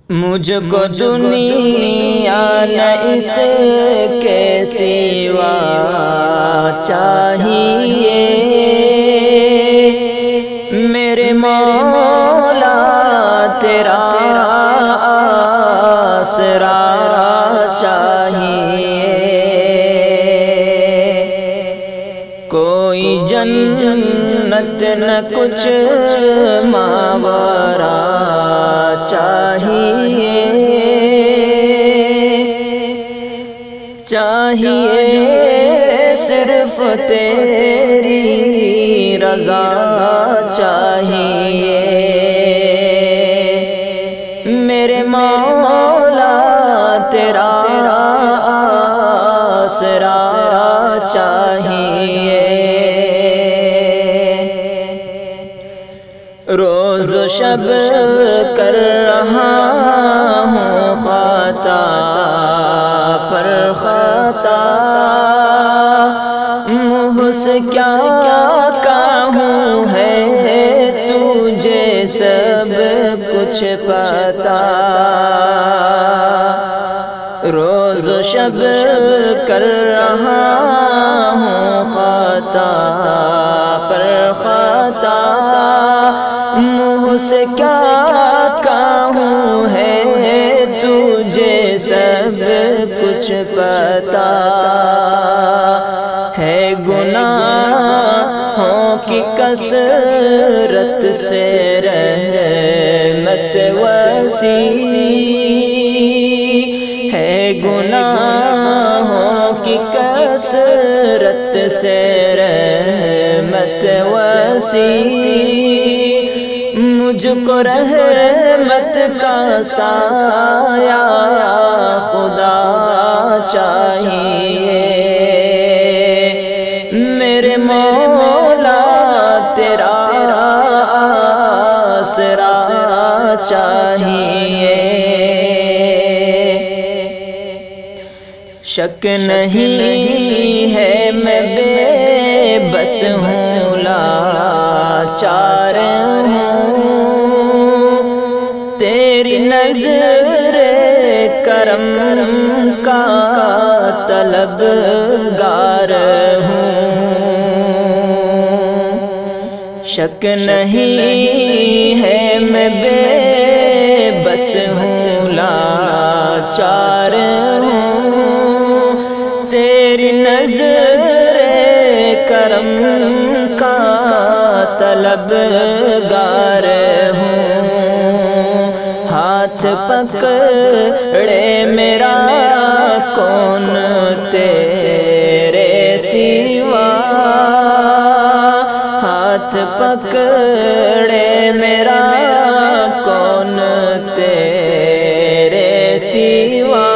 مجھ کو دنیا نہ اس کے سوا چاہیے، میرے مولا تیرا آسرا چاہیے۔ کوئی جنت نہ کچھ ماورا چاہیے، صرف تیری رضا چاہیے، میرے مولا تیرا آسرا چاہیے۔ روز و شب کر رہا ہوں خطا پر خطا، منہ سے کیا کہوں ہے تجھے سب کچھ پتا۔ روز و شب کر رہا ہوں خطا پر خطا، منہ سے کیا کہوں ہے تجھے سب کچھ پتا۔ ہے گناہوں کی کثرت سے رحمت وسیع، ہے گناہوں کی کثرت سے رحمت وسیع، مجھ کو رحمت کا سایہ خدا چاہیے، میرے مولا تیرا آسرا چاہیے۔ شک نہیں ہے میں بے بس ہوں لاچار ہوں، تیری نظر کرم کا طلبگار ہوں۔ شک نہیں ہے میں بے بس ہوں لاچار ہوں، تیری نظر کرم کا طلبگار ہوں۔ ہاتھ پکڑے میرا کون تیرے سوا، ہاتھ پکڑے میرا کون تیرے سوا،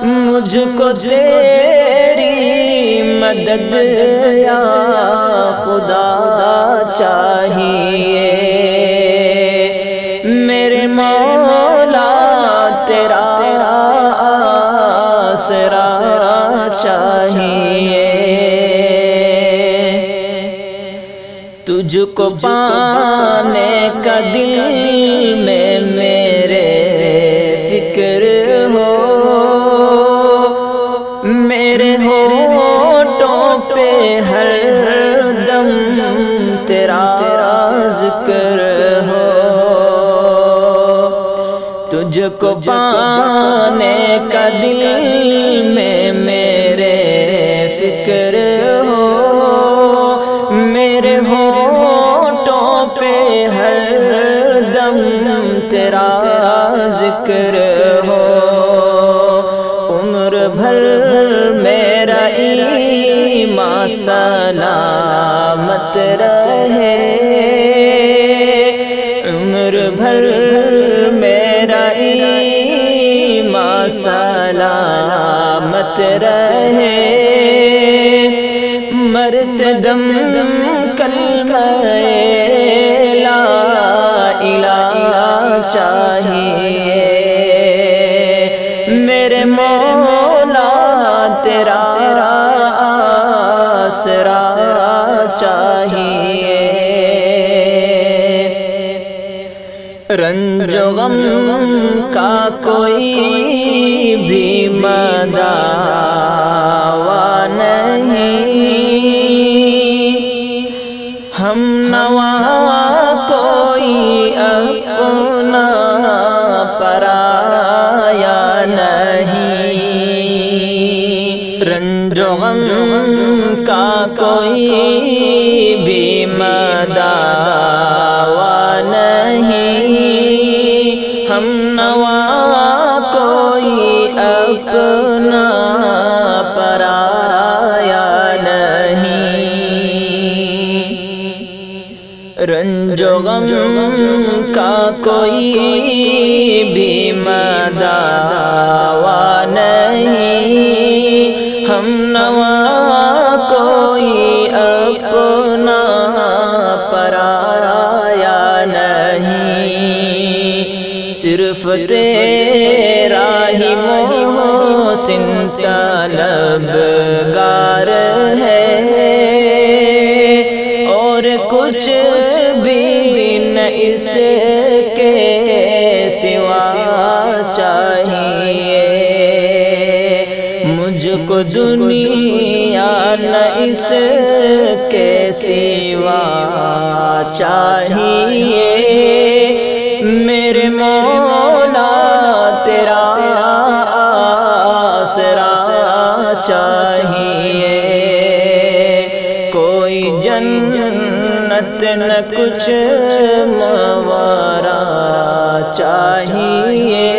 مجھ کو تیری مدد یا خدا چاہیے، میرے مولا تیرا آسرا چاہیے۔ تجھ کو پانے کا دل میں میرے فکر ہو، میرے ہونٹوں پہ ہر دم تیرا ذکر ہو، تجھ کو پانے کا دل میں میرے فکر ہو، میرے ہونٹوں پہ ہر دم تیرا ذکر ہو، عمر بھر میرا ایمان سلامت رہے، عمر بھر میرا ایمان سلامت رہے، مرتے دم کلمہ لا الہ چاہیے، میرے مولا تیرا آسرا چاہیے۔ رنج رنج و غم کا کوئی بھی مداوا نہیں، ہم نوا کوئی اپنا پرایا نہیں، رنج و غم کا کوئی بھی مداوا نہیں، ہم نوا کوئی اپنا پرایا نہیں، رنج و غم کا کوئی بھی مداوا نہیں، ہم نوا کوئی اپنا پرایا نہیں، صرف تیرا ہی محسن طلبگار ہے، اور کچھ بھی نہ اس کے سوا چاہیے، مجھ کو دنیا نہ اس کے سوا چاہیے، میرے مولا تیرا آسرا چاہیے، کوئی جنت نہ کچھ ماورا چاہیے،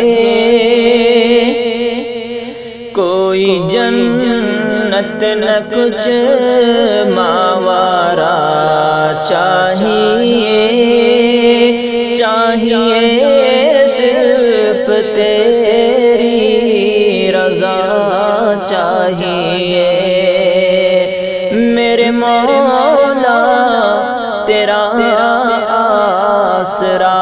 کوئی جنت نہ کچھ ماورا چاہیے، چاہیے صرف تیری رضا چاہیے، میرے مولا تیرا آسرا